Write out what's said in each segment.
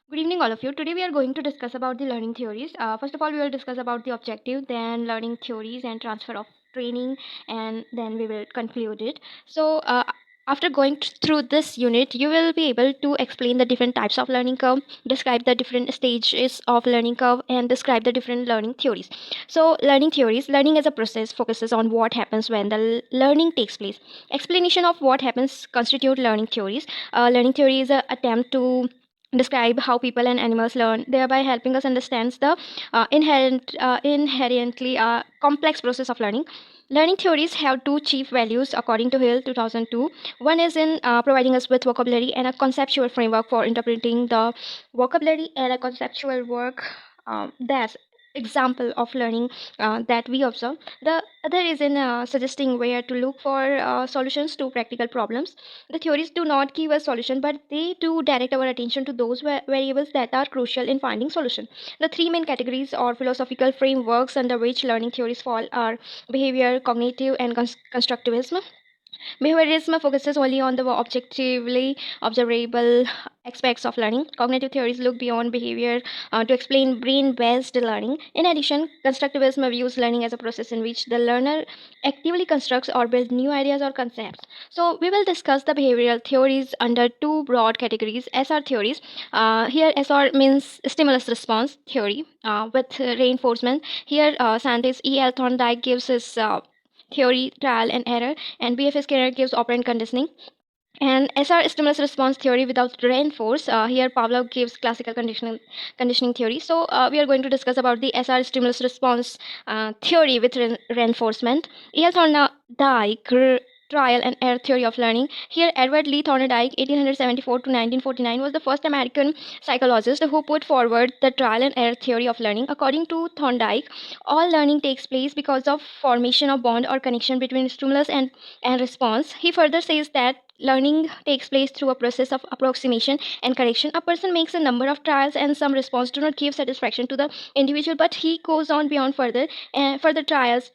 Good evening, all of you. Today we are going to discuss about the learning theories. First of all, we will discuss about the objective, then learning theories and transfer of training, and then we will conclude it. After going through this unit, you will be able to explain the different types of learning curve, describe the different stages of learning curve, and describe the different learning theories. So, learning theories, learning as a process focuses on what happens when the learning takes place. Explanation of what happens constitute learning theories. Learning theory is an attempt to describe how people and animals learn, thereby helping us understand the inherently complex process of learning. Learning theories have two chief values according to Hill 2002. One is in providing us with vocabulary and a conceptual framework for interpreting the vocabulary and a conceptual work. That's example of learning that we observe. The other is in suggesting where to look for solutions to practical problems. The theories do not give us solution, but they do direct our attention to those variables that are crucial in finding solution. The three main categories or philosophical frameworks under which learning theories fall are behavior, cognitive, and constructivism. Behaviorism focuses only on the objectively observable aspects of learning. Cognitive theories look beyond behavior to explain brain based learning. In addition, constructivism views learning as a process in which the learner actively constructs or builds new ideas or concepts. So, we will discuss the behavioral theories under two broad categories: SR theories. Here, SR means stimulus response theory with reinforcement. Here, scientist E.L. Thorndike gives his theory, trial and error, and BF Skinner gives operant conditioning. And SR stimulus response theory without reinforce. Here Pavlov gives classical conditioning theory. So we are going to discuss about the SR stimulus response theory with reinforcement. E.L. Thorndike trial and error theory of learning. Here Edward Lee Thorndike 1874 to 1949 was the first American psychologist who put forward the trial and error theory of learning. According to Thorndike, all learning takes place because of formation of bond or connection between stimulus and response. He further says that learning takes place through a process of approximation and correction. A person makes a number of trials and some response do not give satisfaction to the individual, but he goes on beyond further trials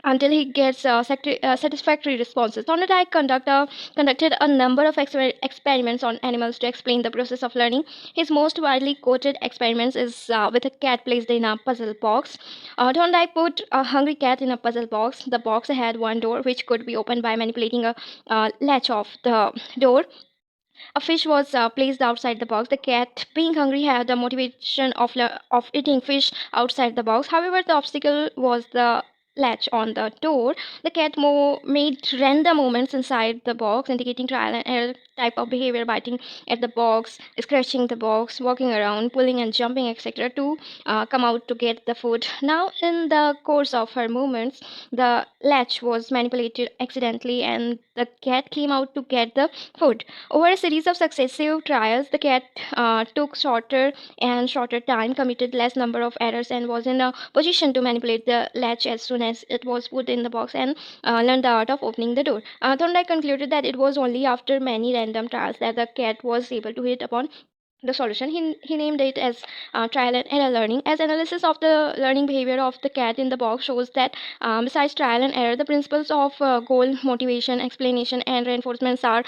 until he gets satisfactory responses. Thorndike conducted a number of experiments on animals to explain the process of learning. His most widely quoted experiments is with a cat placed in a puzzle box. Thorndike put a hungry cat in a puzzle box. The box had one door which could be opened by manipulating a latch of the door. A fish was placed outside the box. The cat, being hungry, had the motivation of eating fish outside the box. However, the obstacle was the latch on the door. The cat made random movements inside the box, indicating trial and error type of behavior: biting at the box, scratching the box, walking around, pulling and jumping, etc., to come out to get the food. Now, in the course of her movements, the latch was manipulated accidentally, and the cat came out to get the food. Over a series of successive trials, the cat took shorter and shorter time, committed less number of errors, and was in a position to manipulate the latch as soon as it was put in the box and learned the art of opening the door. Thorndike concluded that it was only after many random trials that the cat was able to hit upon the solution. He named it as trial and error learning. As analysis of the learning behavior of the cat in the box shows that besides trial and error, the principles of goal, motivation, explanation, and reinforcements are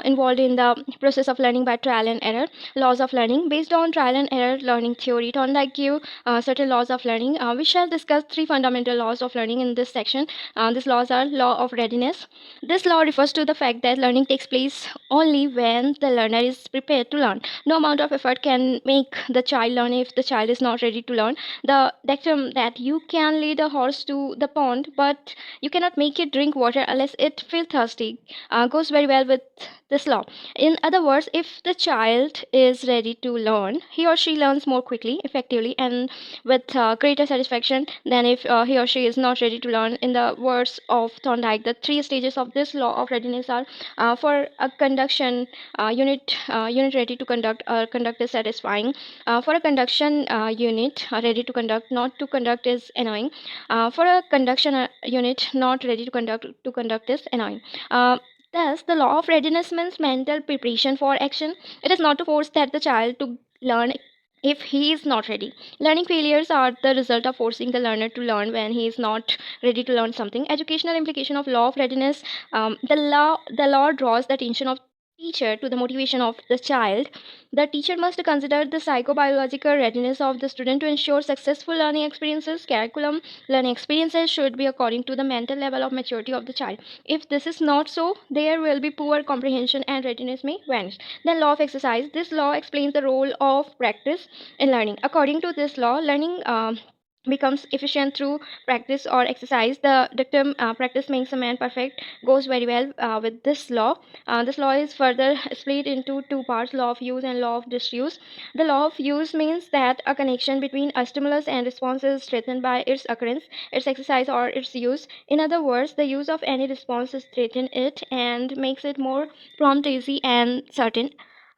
involved in the process of learning by trial and error. Laws of learning. Based on trial and error learning theory, Thorndike give certain laws of learning. We shall discuss three fundamental laws of learning in this section. These laws are law of readiness. This law refers to the fact that learning takes place only when the learner is prepared to learn. No amount of effort can make the child learn if the child is not ready to learn. The dictum that you can lead a horse to the pond, but you cannot make it drink water unless it feels thirsty, goes very well with this law. In other words, if the child is ready to learn, he or she learns more quickly, effectively, and with greater satisfaction than if he or she is not ready to learn. In the words of Thorndike, the three stages of this law of readiness are for a conduction unit ready to conduct, conduct is satisfying. For a conduction unit ready to conduct, not to conduct is annoying. For a conduction unit not ready to conduct is annoying. Thus, the law of readiness means mental preparation for action. It is not to force that the child to learn if he is not ready. Learning failures are the result of forcing the learner to learn when he is not ready to learn something. Educational implication of law of readiness. The law draws the attention of teacher to the motivation of the child, the teacher must consider the psychobiological readiness of the student to ensure successful learning experiences. Curriculum learning experiences should be according to the mental level of maturity of the child. If this is not so, there will be poor comprehension and readiness may vanish. Then law of exercise. This law explains the role of practice in learning. According to this law, learning becomes efficient through practice or exercise. The dictum practice makes a man perfect goes very well with this law. This law is further split into two parts: law of use and law of disuse. The law of use means that a connection between a stimulus and response is strengthened by its occurrence, its exercise, or its use. In other words, the use of any response strengthens it and makes it more prompt, easy, and certain.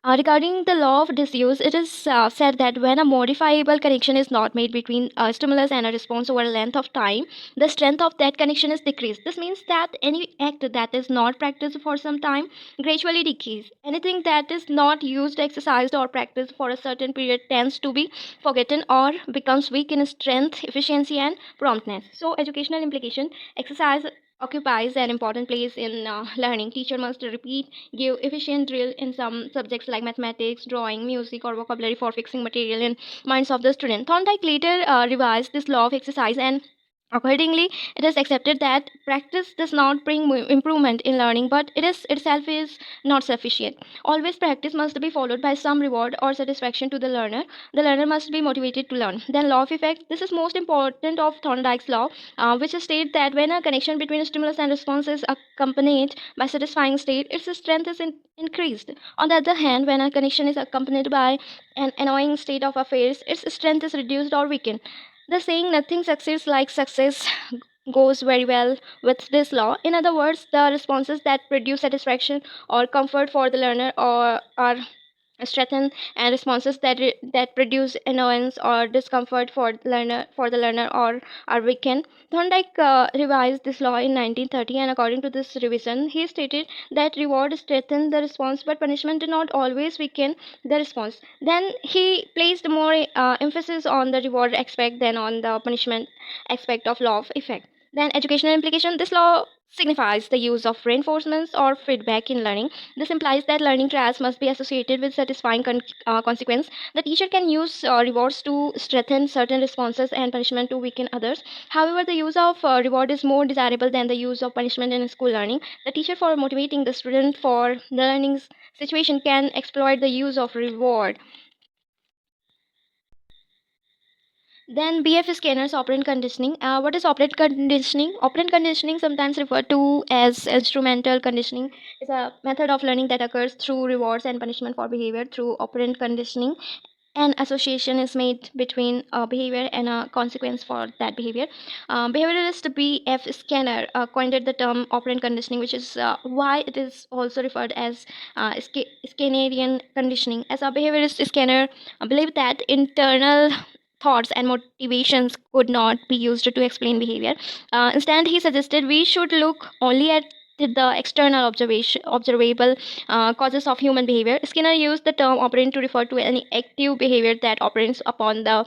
Regarding the law of disuse, it is said that when a modifiable connection is not made between a stimulus and a response over a length of time, the strength of that connection is decreased. This means that any act that is not practiced for some time gradually decays. Anything that is not used, exercised, or practiced for a certain period tends to be forgotten or becomes weak in strength, efficiency, and promptness. So, educational implication: exercise occupies an important place in learning. Teacher must repeat, give efficient drill in some subjects like mathematics, drawing, music, or vocabulary for fixing material in minds of the student. Thorndike later revised this law of exercise, and accordingly, it is accepted that practice does not bring improvement in learning, but it is itself is not sufficient. Always practice must be followed by some reward or satisfaction to the learner. The learner must be motivated to learn. Then law of effect. This is most important of Thorndike's law, which states that when a connection between a stimulus and response is accompanied by satisfying state, its strength is increased. On the other hand, when a connection is accompanied by an annoying state of affairs, its strength is reduced or weakened. The saying nothing succeeds like success goes very well with this law. In other words, the responses that produce satisfaction or comfort for the learner or are strengthened, and responses that produce annoyance or discomfort for the learner or are weakened. Thorndike revised this law in 1930, and according to this revision, he stated that reward strengthened the response, but punishment did not always weaken the response. Then he placed more emphasis on the reward aspect than on the punishment aspect of law of effect. Then educational implication. This law signifies the use of reinforcements or feedback in learning. This implies that learning trials must be associated with satisfying consequence. The teacher can use rewards to strengthen certain responses and punishment to weaken others. However, the use of reward is more desirable than the use of punishment in school learning. The teacher, for motivating the student for the learning situation, can exploit the use of reward. Then BF scanners operant conditioning. What is operant conditioning? Operant conditioning, sometimes referred to as instrumental conditioning, is a method of learning that occurs through rewards and punishment for behavior. Through operant conditioning, an association is made between a behavior and a consequence for that behavior. Behaviorist B.F. Skinner coined the term operant conditioning, which is why it is also referred as Skinnerian conditioning. As a behaviorist, Skinner believed that internal thoughts and motivations could not be used to explain behavior. Instead, he suggested we should look only at the external observable causes of human behavior. Skinner used the term operant to refer to any active behavior that operates upon the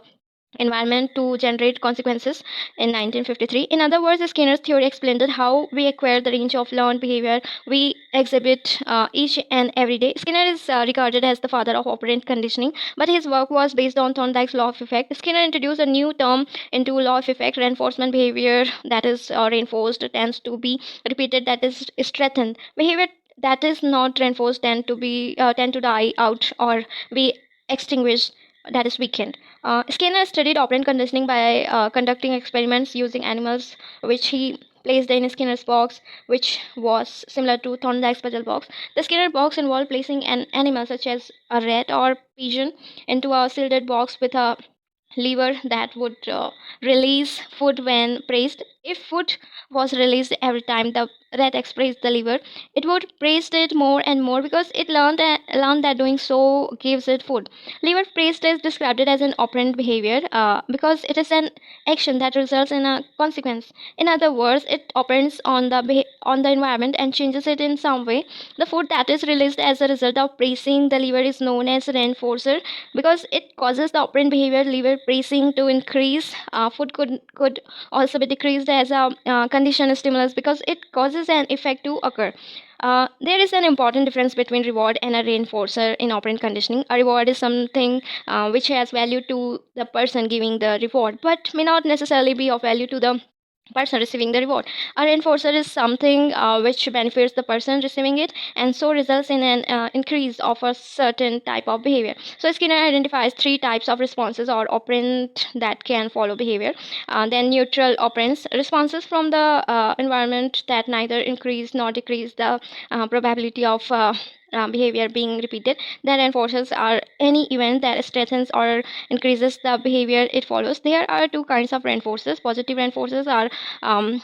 environment to generate consequences in 1953. In other words, Skinner's theory explained how we acquire the range of learned behavior we exhibit each and every day. Skinner is regarded as the father of operant conditioning, but his work was based on Thorndike's law of effect. Skinner introduced a new term into law of effect: reinforcement. Behavior that is reinforced tends to be repeated, that is strengthened. Behavior that is not reinforced tend to die out or be extinguished, that is weakened. Skinner studied operant conditioning by conducting experiments using animals, which he placed in Skinner's box, which was similar to Thorndike's puzzle box. The Skinner box involved placing an animal such as a rat or pigeon into a sealed box with a lever that would release food when pressed. If food was released every time the rat pressed the lever, it would press it more and more because it learned that doing so gives it food. Lever pressed is described as an operant behavior because it is an action that results in a consequence. In other words, it operates on on the environment and changes it in some way. The food that is released as a result of pressing the lever is known as reinforcer because it causes the operant behavior, lever pressing, to increase. Food could also be decreased as a conditioned stimulus because it causes an effect to occur. There is an important difference between reward and a reinforcer in operant conditioning. A reward is something which has value to the person giving the reward, but may not necessarily be of value to the person receiving the reward. A reinforcer is something which benefits the person receiving it and so results in an increase of a certain type of behavior. So Skinner identifies three types of responses or operant that can follow behavior. Then neutral operands, responses from the environment that neither increase nor decrease the probability of behavior being repeated. Then reinforcers are any event that strengthens or increases the behavior it follows. There are two kinds of reinforcers. Positive reinforcers are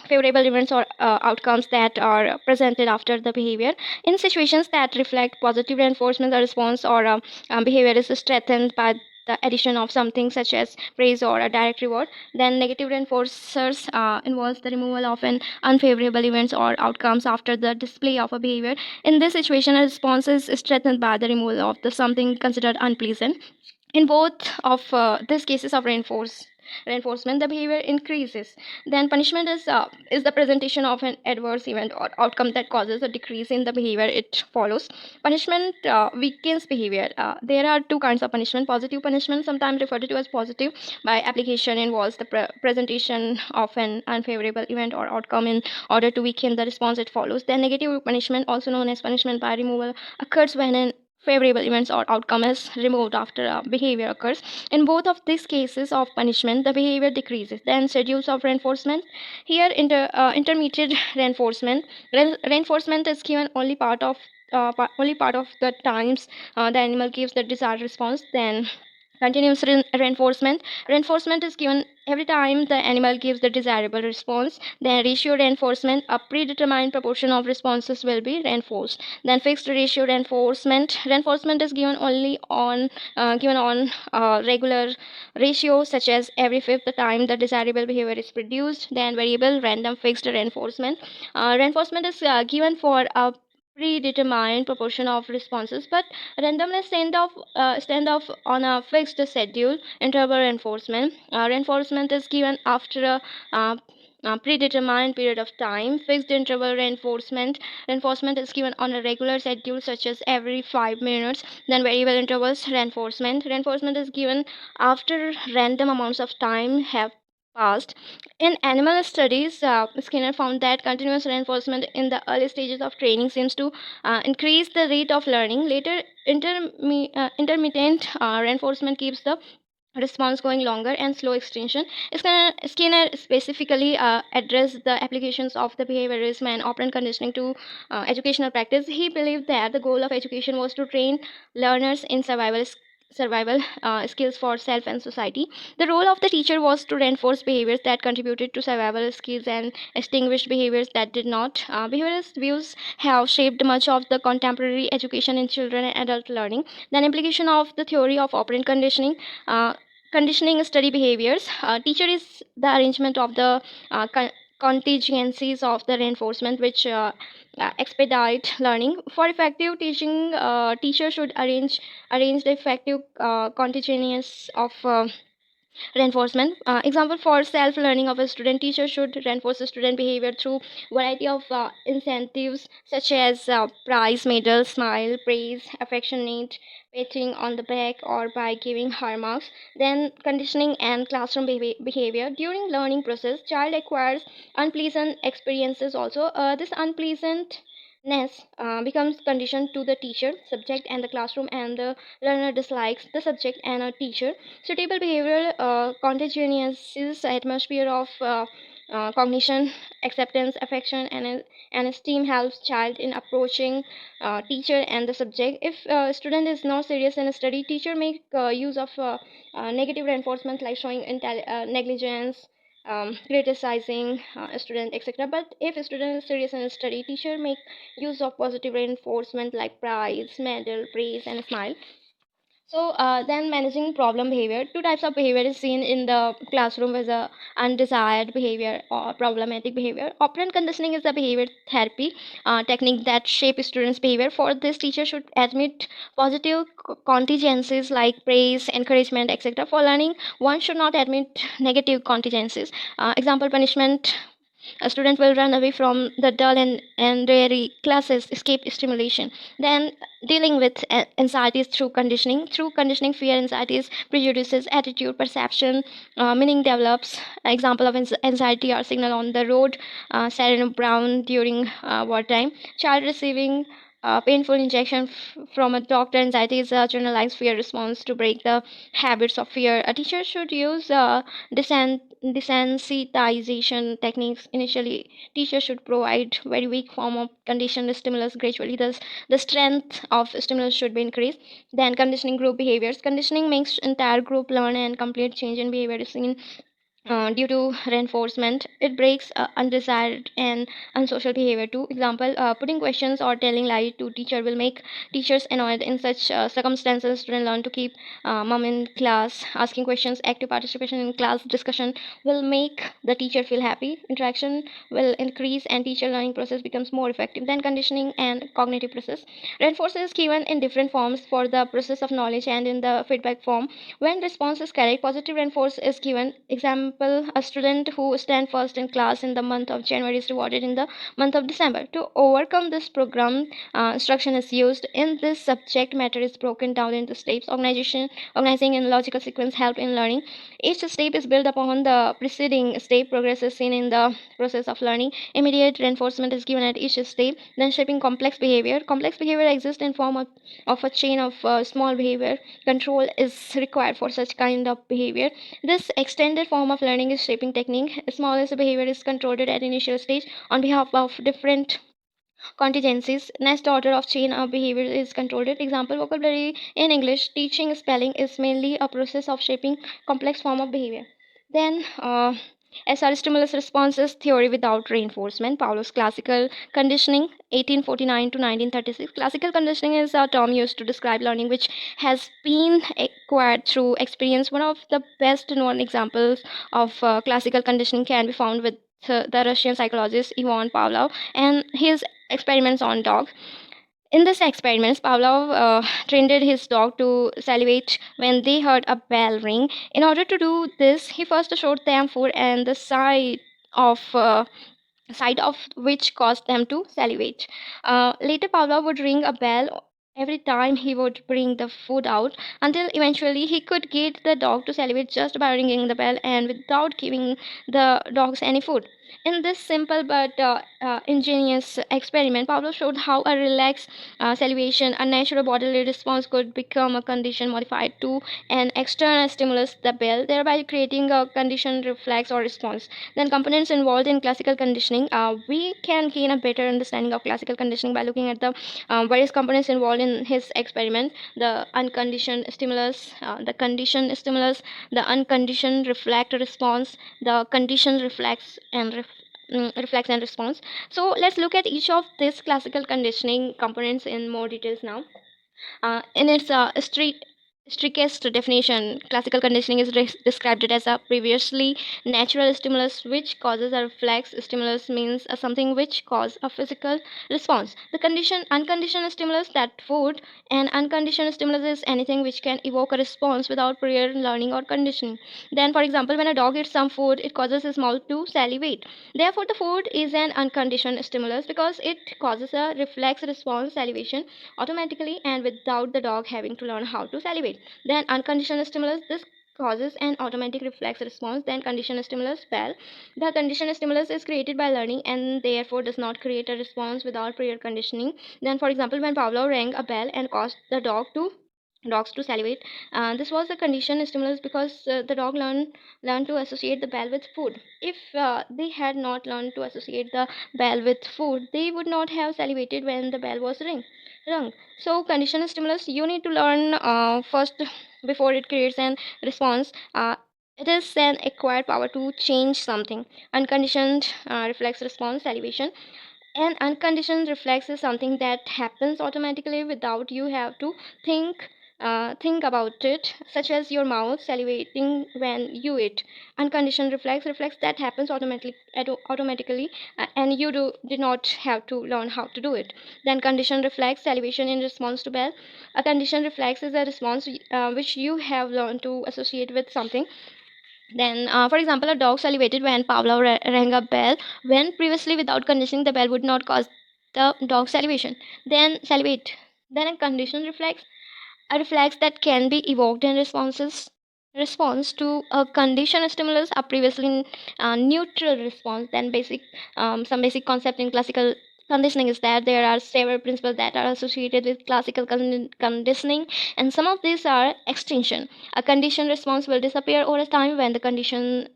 favorable events or outcomes that are presented after the behavior. In situations that reflect positive reinforcement, the response or behavior is strengthened by the addition of something such as praise or a direct reward. Then negative reinforcers involves the removal of an unfavorable events or outcomes after the display of a behavior. In this situation, a response is strengthened by the removal of the something considered unpleasant. In both of these cases of reinforcement, the behavior increases. Then punishment is the presentation of an adverse event or outcome that causes a decrease in the behavior it follows. Punishment weakens behavior. There are two kinds of punishment. Positive punishment, sometimes referred to as positive by application, involves the presentation of an unfavorable event or outcome in order to weaken the response it follows. Then negative punishment, also known as punishment by removal, occurs when an favorable events or outcome is removed after a behavior occurs. In both of these cases of punishment, the behavior decreases. Then schedules of reinforcement. Here, intermediate reinforcement. Reinforcement is given only part of the times the animal gives the desired response. Then continuous reinforcement. Reinforcement is given every time the animal gives the desirable response. Then ratio reinforcement, a predetermined proportion of responses will be reinforced. Then fixed ratio reinforcement. Reinforcement is given on regular ratio, such as every fifth the time the desirable behavior is produced. Then variable random fixed reinforcement. Reinforcement is given for a predetermined proportion of responses, but randomness stand off on a fixed schedule. Interval reinforcement. Reinforcement is given after a predetermined period of time. Fixed interval reinforcement. Reinforcement is given on a regular schedule, such as every 5 minutes. Then variable intervals reinforcement. Reinforcement is given after random amounts of time have passed. In animal studies, Skinner found that continuous reinforcement in the early stages of training seems to increase the rate of learning. Later, intermittent reinforcement keeps the response going longer and slow extension. Skinner specifically addressed the applications of the behaviorism and operant conditioning to educational practice. He believed that the goal of education was to train learners in survival skills for self and society. The role of the teacher was to reinforce behaviors that contributed to survival skills and extinguish behaviors that did not. Behaviorist views have shaped much of the contemporary education in children and adult learning. Then implication of the theory of operant conditioning. Conditioning study behaviors. Teacher is the arrangement of the contingencies of the reinforcement which expedite learning. For effective teaching, teacher should arrange the effective contingencies of reinforcement. Example, for self learning of a student, teacher should reinforce the student behavior through variety of incentives such as prize, medal, smile, praise, affectionate patting on the back, or by giving her marks. Then conditioning and classroom behavior. During learning process, child acquires unpleasant experiences also. This unpleasant becomes conditioned to the teacher, subject, and the classroom, and the learner dislikes the subject and a teacher. Suitable behavioral contagious atmosphere of cognition, acceptance, affection, and esteem helps child in approaching teacher and the subject. If student is not serious in a study, teacher make use of negative reinforcement like showing negligence, criticizing a student, etc. But if a student is serious in a study, teacher make use of positive reinforcement like prize, medal, praise, and smile. So then managing problem behavior. Two types of behavior is seen in the classroom as a undesired behavior or problematic behavior. Operant conditioning is the behavior therapy technique that shape students' behavior. For this, teacher should admit positive contingencies like praise, encouragement, etc. For learning, one should not admit negative contingencies. Example, punishment A student will run away from the dull and dreary classes, escape stimulation. Then dealing with anxieties through conditioning. Through conditioning, fear, anxieties, prejudices, attitude, perception, meaning develops. Example of anxiety are signal on the road, siren brown during wartime. Child receiving painful injection from a doctor. Anxiety is a generalized fear response to break the habits of fear. A teacher should use desensitization techniques. Initially, teachers should provide very weak form of conditioned stimulus. Gradually, thus the strength of stimulus should be increased. Then conditioning group behaviors. Conditioning makes entire group learn, and complete change in behavior is seen due to reinforcement. It breaks undesired and unsocial behavior too. Example, putting questions or telling lies to teacher will make teachers annoyed. In such circumstances, students learn to keep mum in class. Asking questions, active participation in class discussion will make the teacher feel happy. Interaction will increase and teacher learning process becomes more effective. Then conditioning and cognitive process. Reinforcement is given in different forms for the process of knowledge and in the feedback form. When response is correct, positive reinforce is given. Example, a student who stands first in class in the month of January is rewarded in the month of December. To overcome this program, instruction is used. In this, subject matter is broken down into steps. Organizing in logical sequence help in learning. Each step is built upon the preceding step. Progress is seen in the process of learning. Immediate reinforcement is given at each step. Then shaping complex behavior. Complex behavior exists in form of a chain of small behavior. Control is required for such kind of behavior. This extended form of learning is shaping technique. Smallest behavior is controlled at initial stage on behalf of different contingencies. Next order of chain of behavior is controlled. Example, vocabulary in English. Teaching spelling is mainly a process of shaping complex form of behavior. Then SR stimulus responses theory without reinforcement. Pavlov's classical conditioning, 1849 to 1936. Classical conditioning is a term used to describe learning which has been acquired through experience. One of the best known examples of classical conditioning can be found with the Russian psychologist Ivan Pavlov and his experiments on dogs. In this experiments, Pavlov trained his dog to salivate when they heard a bell ring. In order to do this, he first showed them food and the sight of which caused them to salivate. Later, Pavlov would ring a bell every time he would bring the food out until eventually he could get the dog to salivate just by ringing the bell and without giving the dogs any food. In this simple but ingenious experiment, Pavlov showed how a relaxed salivation, a natural bodily response, could become a condition modified to an external stimulus, the bell, thereby creating a conditioned reflex or response. Then components involved in classical conditioning. We can gain a better understanding of classical conditioning by looking at the various components involved in his experiment. The unconditioned stimulus, the conditioned stimulus, the unconditioned reflect response, the conditioned reflex and response. So let's look at each of these classical conditioning components in more details now. In its strictest definition, classical conditioning is described it as a previously natural stimulus which causes a reflex. Stimulus means something which causes a physical response. The condition unconditioned stimulus, that food, and unconditioned stimulus is anything which can evoke a response without prior learning or conditioning. Then, for example, when a dog eats some food, it causes his mouth to salivate. Therefore, the food is an unconditioned stimulus because it causes a reflex response, salivation, automatically and without the dog having to learn how to salivate. Then unconditional stimulus, this causes an automatic reflex response. Then conditional stimulus, well, the conditional stimulus is created by learning and therefore does not create a response without prior conditioning. Then, for example, when Pavlov rang a bell and caused the dogs to salivate, this was a conditioned stimulus because the dog learned to associate the bell with food. If they had not learned to associate the bell with food, they would not have salivated when the bell was rung. So conditional stimulus, you need to learn first before it creates an response. It is an acquired power to change something. Unconditioned reflex response, salivation. An unconditioned reflex is something that happens automatically without you have to think think about it, such as your mouth salivating when you eat. Unconditioned reflex that happens automatically, and you did not have to learn how to do it. Then conditioned reflex, salivation in response to bell. A conditioned reflex is a response which you have learned to associate with something. Then, for example, a dog salivated when Pavlov rang a bell. When previously without conditioning, the bell would not cause the dog salivation. Then salivate. Then a conditioned reflex, a reflex that can be evoked in response to a conditioned stimulus, a previously neutral response. Then some basic concept in classical conditioning is that there are several principles that are associated with classical conditioning, and some of these are extinction. A conditioned response will disappear over time when the conditioned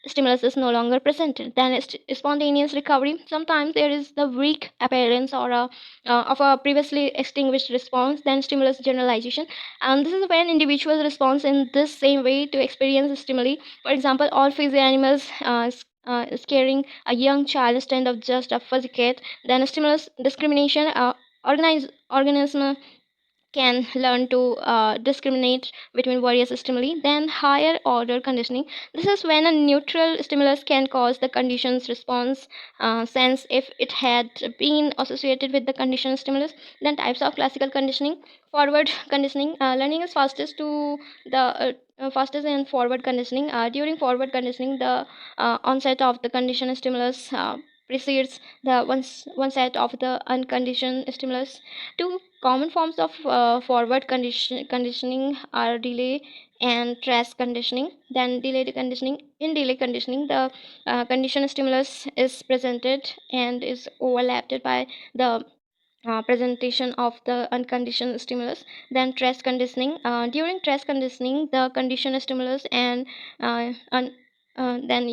stimulus is no longer presented. Then spontaneous recovery. Sometimes there is the weak appearance or of a previously extinguished response. Then stimulus generalization, and this is when individuals respond in this same way to experience stimuli. For example, all fuzzy animals scaring a young child instead of just a fuzzy cat. Then stimulus discrimination. Organism can learn to discriminate between various stimuli. Then higher order conditioning. This is when a neutral stimulus can cause the condition's response, sense if it had been associated with the conditioned stimulus. Then types of classical conditioning. Forward conditioning. Learning is fastest in forward conditioning. During forward conditioning, the onset of the conditioned stimulus precedes the one set of the unconditioned stimulus. Two common forms of conditioning are delay and trace conditioning. Then delayed conditioning. In delay conditioning, the conditioned stimulus is presented and is overlapped by the presentation of the unconditioned stimulus. Then trace conditioning. During trace conditioning, the conditioned stimulus and then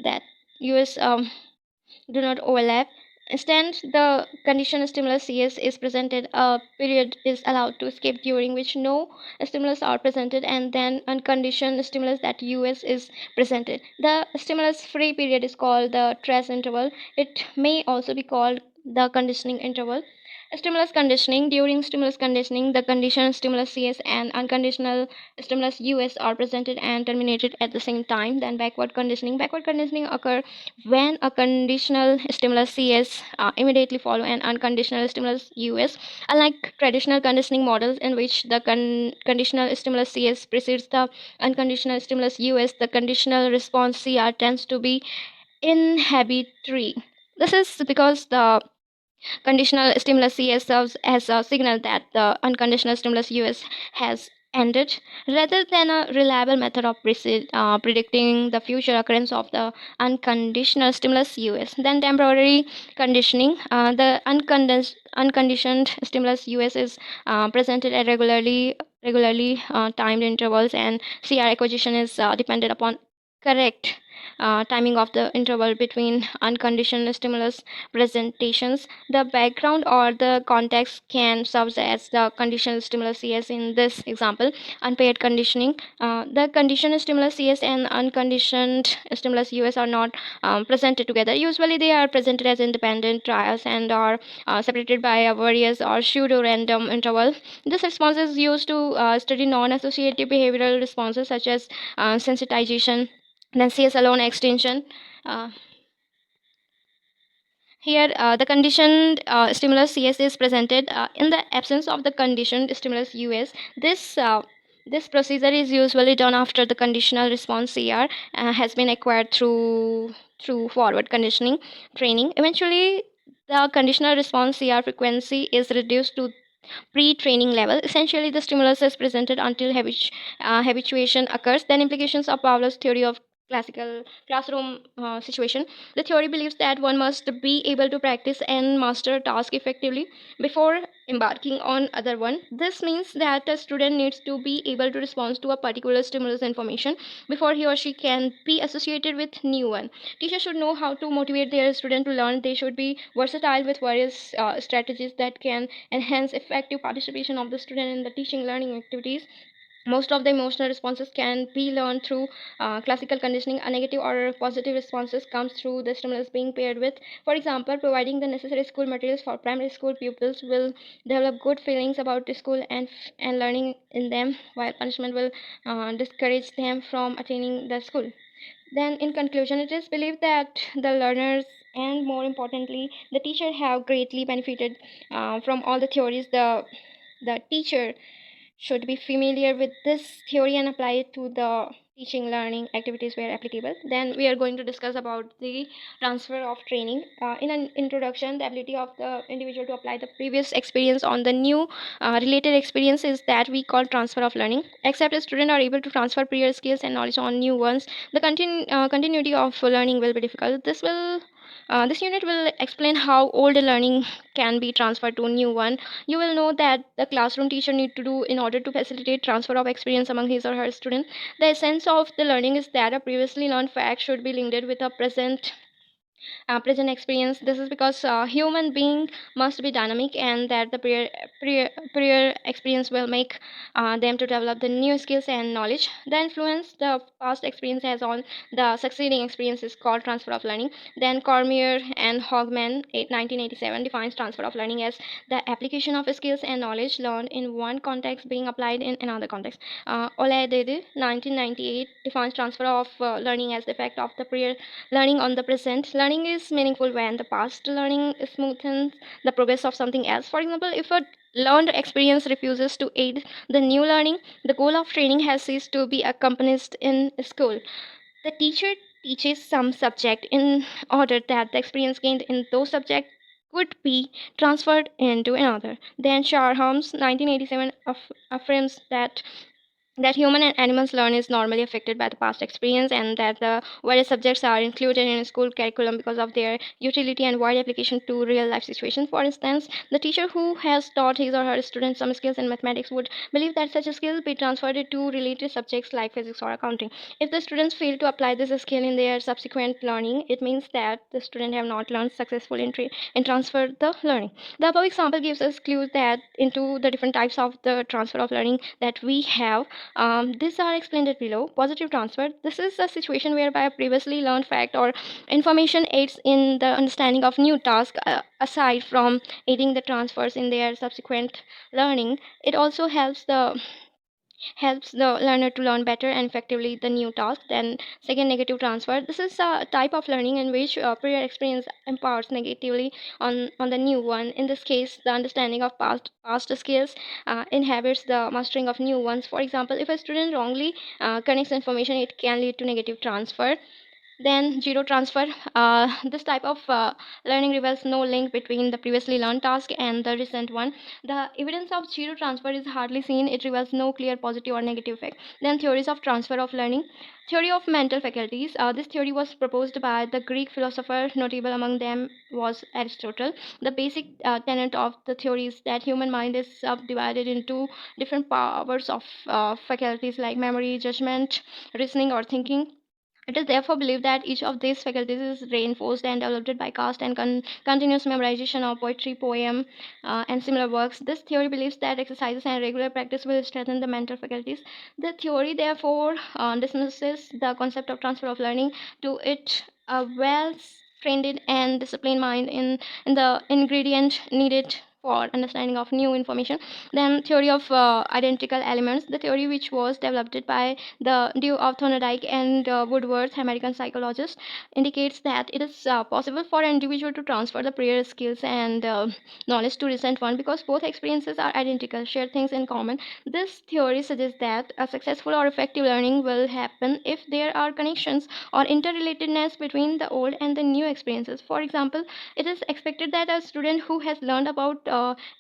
that us do not overlap. Instead, the conditioned stimulus CS is presented. A period is allowed to skip during which no stimulus are presented, and then unconditioned stimulus that US is presented. The stimulus free period is called the trace interval. It may also be called the conditioning interval. Stimulus conditioning. During stimulus conditioning, the conditioned stimulus CS and unconditional stimulus US are presented and terminated at the same time. Then backward conditioning. Backward conditioning occur when a conditional stimulus CS immediately follow an unconditional stimulus US. Unlike traditional conditioning models in which the conditional stimulus CS precedes the unconditional stimulus US, the conditional response CR tends to be inhibitory. This is because the conditional stimulus CS serves as a signal that the unconditional stimulus US has ended, rather than a reliable method of predicting the future occurrence of the unconditional stimulus US. Then temporary conditioning. The unconditioned stimulus US is presented at regularly timed intervals, and CR acquisition is dependent upon correct timing of the interval between unconditional stimulus presentations. The background or the context can serve as the conditional stimulus CS in this example. Unpaired conditioning. The conditional stimulus CS and unconditioned stimulus US are not presented together. Usually, they are presented as independent trials and are separated by a various or pseudo random interval. This response is used to study non associative behavioral responses such as sensitization. Then CS alone extension. Uh, Here, the conditioned stimulus CS is presented in the absence of the conditioned stimulus US. This procedure is usually done after the conditional response CR has been acquired through forward conditioning training. Eventually, the conditional response CR frequency is reduced to pre-training level. Essentially, the stimulus is presented until habituation occurs. Then implications of Pavlov's theory of classical classroom situation. The theory believes that one must be able to practice and master a task effectively before embarking on other one. This means that a student needs to be able to respond to a particular stimulus information before he or she can be associated with new one. Teachers should know how to motivate their student to learn. They should be versatile with various strategies that can enhance effective participation of the student in the teaching learning activities. Most of the emotional responses can be learned through classical conditioning. A negative or positive responses comes through the stimulus being paired with. For example, providing the necessary school materials for primary school pupils will develop good feelings about the school and learning in them, while punishment will discourage them from attaining the school. Then, in conclusion, it is believed that the learners and more importantly the teacher have greatly benefited from all the theories the teacher should be familiar with this theory and apply it to the teaching learning activities where applicable. Then we are going to discuss about the transfer of training. In an introduction, the ability of the individual to apply the previous experience on the new related experience is that we call transfer of learning. Except a student are able to transfer prior skills and knowledge on new ones, the continuity of learning will be difficult. This unit will explain how old learning can be transferred to a new one. You will know that the classroom teacher need to do in order to facilitate transfer of experience among his or her student. The essence of the learning is that a previously learned fact should be linked with a present experience. This is because human being must be dynamic, and that the prior experience will make them to develop the new skills and knowledge. The influence the past experience has on the succeeding experience is called transfer of learning. Then Cormier and Hogman 1987 defines transfer of learning as the application of skills and knowledge learned in one context being applied in another context. Oladede 1998 defines transfer of learning as the effect of the prior learning on the present. Learning is meaningful when the past learning smoothens the progress of something else. For example, if a learned experience refuses to aid the new learning, the goal of training has ceased to be accomplished in school. The teacher teaches some subject in order that the experience gained in those subjects could be transferred into another. Then Sharham's 1987 affirms that human and animals learn is normally affected by the past experience, and that the various subjects are included in a school curriculum because of their utility and wide application to real life situations. For instance, the teacher who has taught his or her students some skills in mathematics would believe that such a skill be transferred to related subjects like physics or accounting. If the students fail to apply this skill in their subsequent learning, it means that the student have not learned successfully and transferred the learning. The above example gives us clues that into the different types of the transfer of learning that we have. These are explained below. Positive transfer. This is a situation whereby a previously learned fact or information aids in the understanding of new task. Aside from aiding the transfers in their subsequent learning, it also helps the learner to learn better and effectively the new task. Then second, negative transfer. This is a type of learning in which prior experience imparts negatively on the new one. In this case, the understanding of past skills inhibits the mastering of new ones. For example, if a student wrongly connects information, it can lead to negative transfer. Then zero transfer. This type of learning reveals no link between the previously learned task and the recent one. The evidence of zero transfer is hardly seen. It reveals no clear positive or negative effect. Then theories of transfer of learning. Theory of mental faculties. This theory was proposed by the Greek philosopher. Notable among them was Aristotle. The basic tenet of the theory is that human mind is subdivided into different powers of faculties like memory, judgment, reasoning, or thinking. It is therefore believed that each of these faculties is reinforced and developed by cast and continuous memorization of poetry, poem, and similar works. This theory believes that exercises and regular practice will strengthen the mental faculties. The theory, therefore, dismisses the concept of transfer of learning to it. A well trained and disciplined mind in the ingredient needed for understanding of new information. Then theory of identical elements. The theory, which was developed by the Dewey of Thorndike and Woodworth, American psychologist, indicates that it is possible for an individual to transfer the prior skills and knowledge to recent one because both experiences are identical, share things in common. This theory suggests that a successful or effective learning will happen if there are connections or interrelatedness between the old and the new experiences. For example, it is expected that a student who has learned about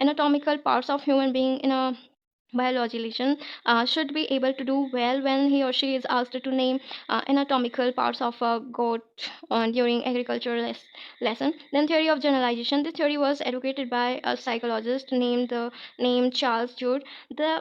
anatomical parts of human being in a biology lesson should be able to do well when he or she is asked to name anatomical parts of a goat during agricultural lesson. Then theory of generalization. This theory was advocated by a psychologist named Charles Jude. The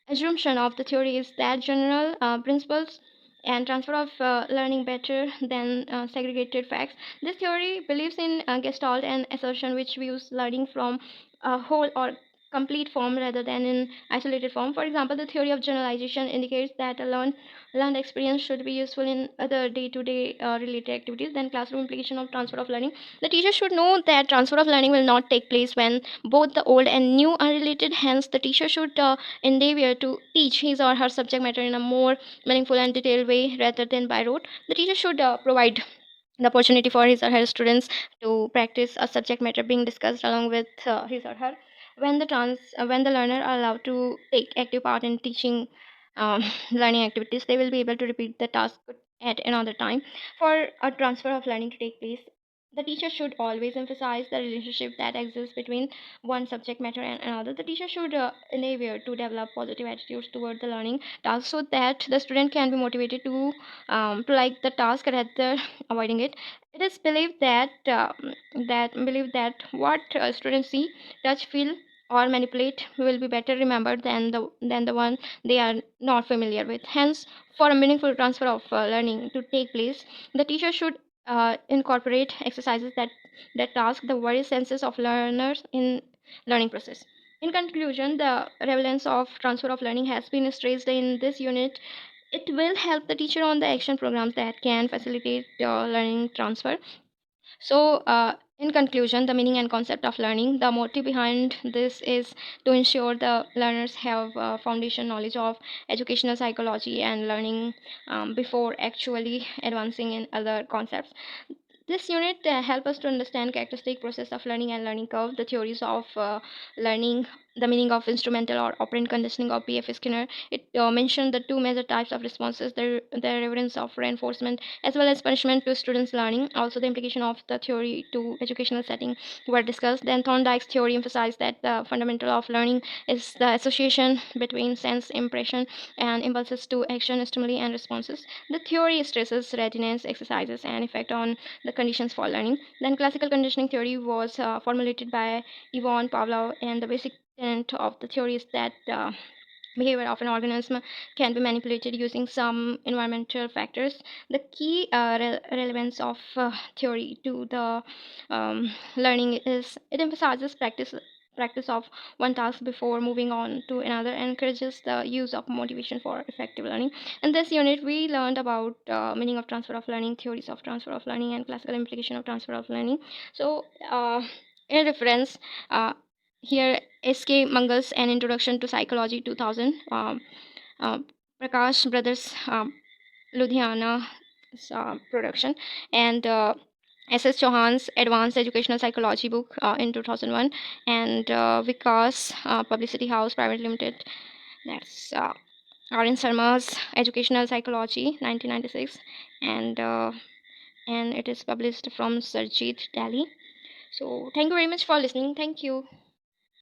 assumption of the theory is that general principles and transfer of learning better than segregated facts. This theory believes in gestalt and assertion, which views learning from a whole or complete form rather than in isolated form. For example, the theory of generalization indicates that a learned experience should be useful in other day-to-day related activities. Then classroom implication of transfer of learning. The teacher should know that transfer of learning will not take place when both the old and new are related. Hence, the teacher should endeavor to teach his or her subject matter in a more meaningful and detailed way rather than by rote. The teacher should provide the opportunity for his or her students to practice a subject matter being discussed along with his or her. when the learner are allowed to take active part in teaching learning activities, they will be able to repeat the task at another time. For a transfer of learning to take place, the teacher should always emphasize the relationship that exists between one subject matter and another. The teacher should endeavor to develop positive attitudes toward the learning task so that the student can be motivated to like the task rather avoiding it. It is believed that what students see, touch, feel, or manipulate will be better remembered than the one they are not familiar with. Hence, for a meaningful transfer of learning to take place, the teacher should incorporate exercises that task the various senses of learners in learning process. In conclusion, the relevance of transfer of learning has been stressed in this unit. It will help the teacher on the action programs that can facilitate learning transfer. So, in conclusion, the meaning and concept of learning, the motive behind this is to ensure the learners have foundation knowledge of educational psychology and learning before actually advancing in other concepts. This unit help us to understand characteristic process of learning and learning curve, the theories of learning, the meaning of instrumental or operant conditioning of B.F. Skinner. It mentioned the two major types of responses, the reverence of reinforcement as well as punishment to students' learning. Also, the implication of the theory to educational setting were discussed. Then Thorndike's theory emphasized that the fundamental of learning is the association between sense impression and impulses to action, stimuli, and responses. The theory stresses readiness, exercises, and effect on the conditions for learning. Then classical conditioning theory was formulated by Ivan Pavlov, and the basic tenet of the theory is that behavior of an organism can be manipulated using some environmental factors. The key relevance of theory to the learning is it emphasizes practice of one task before moving on to another and encourages the use of motivation for effective learning. In this unit, we learned about meaning of transfer of learning, theories of transfer of learning, and classical implication of transfer of learning. So, in reference, uh, here S.K. Mangal's An Introduction to Psychology 2000, uh, Prakash Brothers, Ludhiana production, and S.S. Chauhan's Advanced Educational Psychology book in 2001, and Vikas Publicity House Private Limited. That's R.N. Sharma's Educational Psychology 1996, and it is published from Sarjeet, Delhi. So thank you very much for listening. Thank you.